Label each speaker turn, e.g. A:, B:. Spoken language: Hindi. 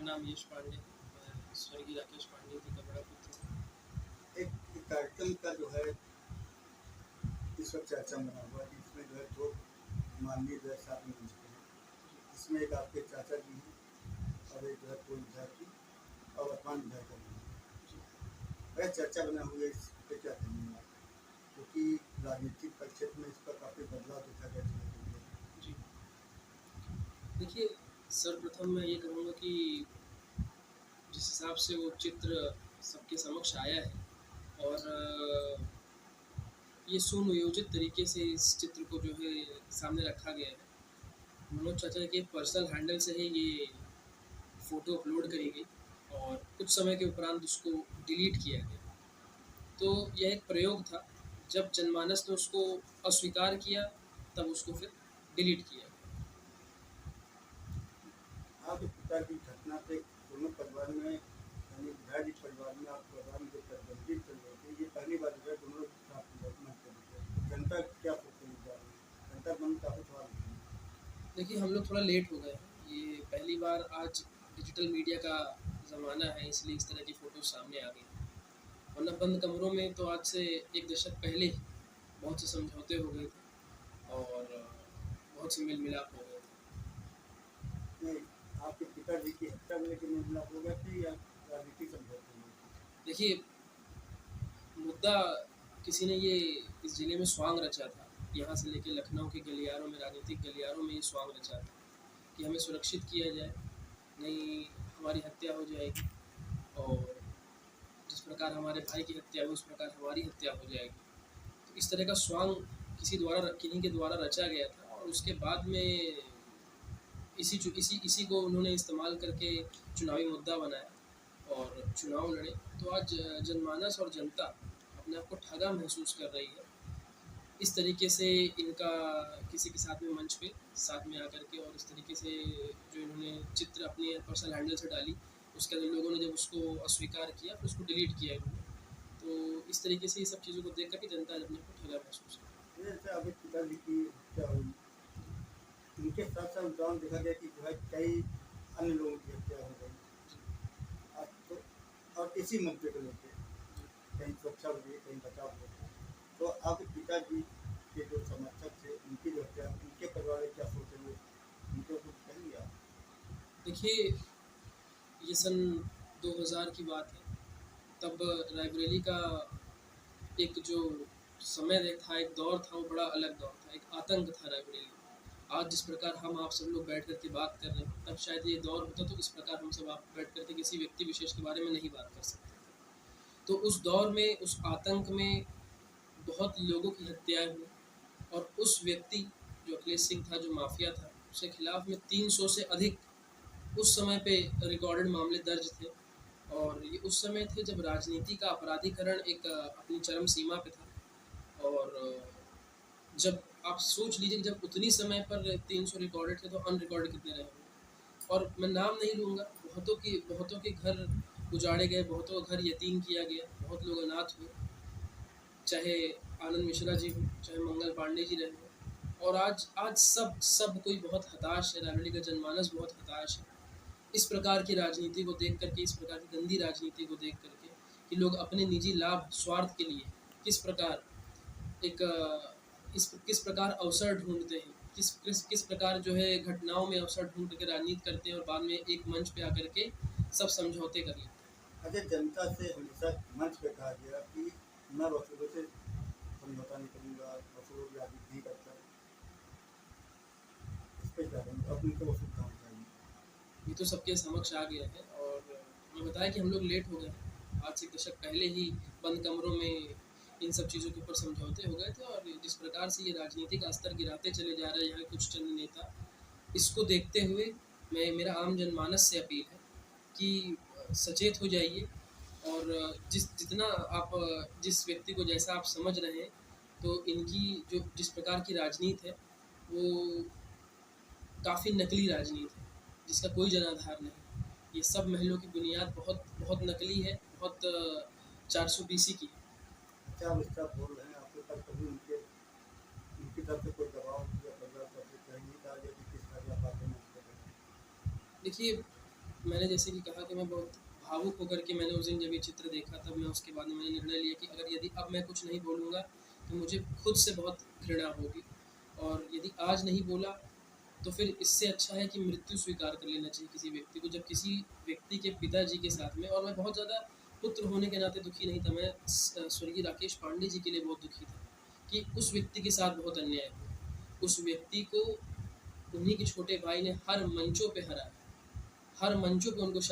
A: नाम यश पांडे है। मैं स्वर्गीय राकेश पांडे जी का बड़ा पुत्र हूँ।
B: एक कार्यक्रम का जो है इस वक्त चर्चा में बना हुआ है जिसमें जो है दो माननीय जो है साथ में मिलते हैं। इसमें एक आपके चाचा जी हैं और एक जो है पूर्व विधायक और वर्तमान विधायक हैं। वह चर्चा बना हुआ है, इस पर क्या कहेंगे आप? क्योंकि राजनीतिक क्षेत्र में इस पर काफ़ी बदलाव देखा गया है।
A: जी, देखिए, सर्वप्रथम मैं ये कहूँगा कि जिस हिसाब से वो चित्र सबके समक्ष आया है और ये सुनियोजित तरीके से इस चित्र को जो है सामने रखा गया है। मनोज चाचा के पर्सनल हैंडल से ही ये फ़ोटो अपलोड करी गई और कुछ समय के उपरांत उसको डिलीट किया गया। तो यह एक प्रयोग था। जब जनमानस ने उसको अस्वीकार किया, तब उसको फिर डिलीट किया।
B: आपके पिताजी घटना पे दोनों परिवार में यानी विधायक जी परिवार में आप परिवार में जो गंभीर चल रहे थे, ये पहली बार जो है दोनों साथ मन कर रहे। जनता क्या सोचने जा रही है? जनता मन काफ़ी सवाल उठे हैं।
A: देखिए, हम लोग थोड़ा लेट हो गए हैं। ये पहली बार आज डिजिटल मीडिया का ज़माना है, इसलिए इस तरह की फ़ोटो सामने आ गई हैं। वरना बंद कमरों में तो आज से 1 दशक पहले ही बहुत से समझौते हो गए थे और बहुत से मेल-मिलाप हो गए थे।
B: नहीं, आपके पिताजी की हत्या को लेके मेल मिलाप हो गया थी या राजनीतिक समझौते हुए?
A: देखिए, मुद्दा किसी ने ये इस ज़िले में स्वांग रचा था। यहाँ से लेके लखनऊ के गलियारों में, राजनीतिक गलियारों में ये स्वांग रचा था कि हमें सुरक्षित किया जाए, नहीं हमारी हत्या हो जाएगी और जिस प्रकार हमारे भाई की हत्या हुई, उस प्रकार हमारी हत्या हो जाएगी। तो इस तरह का स्वांग किन्हीं के द्वारा रचा गया था और उसके बाद में इसी को उन्होंने इस्तेमाल करके चुनावी मुद्दा बनाया और चुनाव लड़े। तो आज जनमानस और जनता अपने आप को ठगा महसूस कर रही है। इस तरीके से इनका किसी के साथ में मंच पे साथ में आकर के और इस तरीके से जो इन्होंने चित्र अपने पर्सनल हैंडल से डाली, उसके अंदर लोगों ने जब उसको अस्वीकार किया, फिर उसको डिलीट किया इन्होंने। तो इस तरीके से ये सब चीज़ों को देख कर के जनता अपने को ठगा महसूस कर।
B: जैसे आपके पिताजी की हत्या हुई, उनके साथ साथ गाँव देखा गया कि जो है कई अन्य लोगों की हत्या हो गई। अब तो और इसी मुद्दे को लेके कहीं सुरक्षा हो गई, कहीं बचाव हो गया। तो आपके पिताजी के जो समर्थक थे उनकी जो हत्या, उनके परिवार में क्या सोचेंगे, उनको कुछ कहेंगे आप?
A: देखिए, ये सन 2000 की बात है। तब रायबरेली का एक जो समय था, एक दौर था, वो बड़ा अलग दौर था, एक आतंक था रायबरेली। आज जिस प्रकार हम आप सब लोग बैठ कर के बात कर रहे हैं, तब शायद ये दौर होता तो इस प्रकार हम सब आप बैठ कर के किसी व्यक्ति विशेष के बारे में नहीं बात कर सकते थे। तो उस दौर में, उस आतंक में बहुत लोगों की हत्याएँ हुई और उस व्यक्ति जो अखिलेश सिंह था, जो माफिया था, उसके खिलाफ में 300 से अधिक उस समय पे रिकॉर्डेड मामले दर्ज थे और ये उस समय थे जब राजनीति का अपराधीकरण एक अपनी चरम सीमा पे था और जब आप सोच लीजिए कि जब उतनी समय पर 300 रिकॉर्डेड थे तो अनरिकॉर्डेड कितने रहे होंगे। और मैं नाम नहीं लूँगा, बहुतों के घर उजाड़े गए, बहुतों का घर यतीम किया गया, बहुत लोग अनाथ हुए, चाहे आनंद मिश्रा जी हों, चाहे मंगल पांडे जी रहे हों। और आज सब कोई बहुत हताश है, रायबरेली का जनमानस बहुत हताश है। इस प्रकार की राजनीति को देख करके, इस प्रकार की गंदी राजनीति को देख करके कि लोग अपने निजी लाभ, स्वार्थ के लिए किस प्रकार किस प्रकार अवसर ढूँढते हैं, किस प्रकार जो है घटनाओं में अवसर ढूँढ के राजनीति करते हैं और बाद में एक मंच पे आकर के सब समझौते कर लेते हैं।
B: अच्छा, जनता से हमेशा मंच पे कहा गया कि मैं वसूलों से समझौता नहीं करूँगा, वसूलों की राजनीति नहीं करता। इस पर क्या करेंगे? अब उनको वसूल कहाँ चाहिए?
A: ये तो सबके समक्ष आ गया है और मैं बताया कि हम लोग लेट हो गए हैं। आज से 1 दशक पहले ही बंद कमरों में इन सब चीज़ों के ऊपर समझौते हो गए थे और जिस प्रकार से ये राजनीति का स्तर गिराते चले जा रहे हैं यहाँ कुछ चंद नेता, इसको देखते हुए मेरा आम जनमानस से अपील है कि सचेत हो जाइए और जितना आप जिस व्यक्ति को जैसा आप समझ रहे हैं, तो इनकी जो जिस प्रकार की राजनीति है, वो काफ़ी नकली राजनीति है, जिसका कोई जनाधार नहीं। ये सब महलों की बुनियाद बहुत बहुत नकली है, बहुत 400 बीसी की है।
B: अच्छा, आप इसका बोल रहे हैं, आपके पास कभी उनकी तरफ से कोई दबाव या परिवार तरफ से कहीं नहीं कहा गया कि किस तरह की आप बातें नहीं कर रहे हैं?
A: देखिए, मैंने जैसे कि कहा कि मैं बहुत भावुक होकर के मैंने उस दिन जब ये चित्र देखा, तब मैं उसके बाद में मैंने निर्णय लिया कि अगर यदि अब मैं कुछ नहीं बोलूँगा तो मुझे खुद से बहुत घृणा होगी, और यदि आज नहीं बोला तो फिर इससे अच्छा है कि मृत्यु स्वीकार कर लेना चाहिए किसी व्यक्ति को। जब किसी व्यक्ति के पिताजी के साथ में, और मैं बहुत ज़्यादा पुत्र होने के नाते दुखी नहीं था, मैं स्वर्गीय राकेश पांडे जी के लिए बहुत दुखी था कि उस व्यक्ति के साथ बहुत अन्याय हुआ। उस व्यक्ति को उन्हीं के छोटे भाई ने हर मंचों पे हराया, हर मंचों पे उनको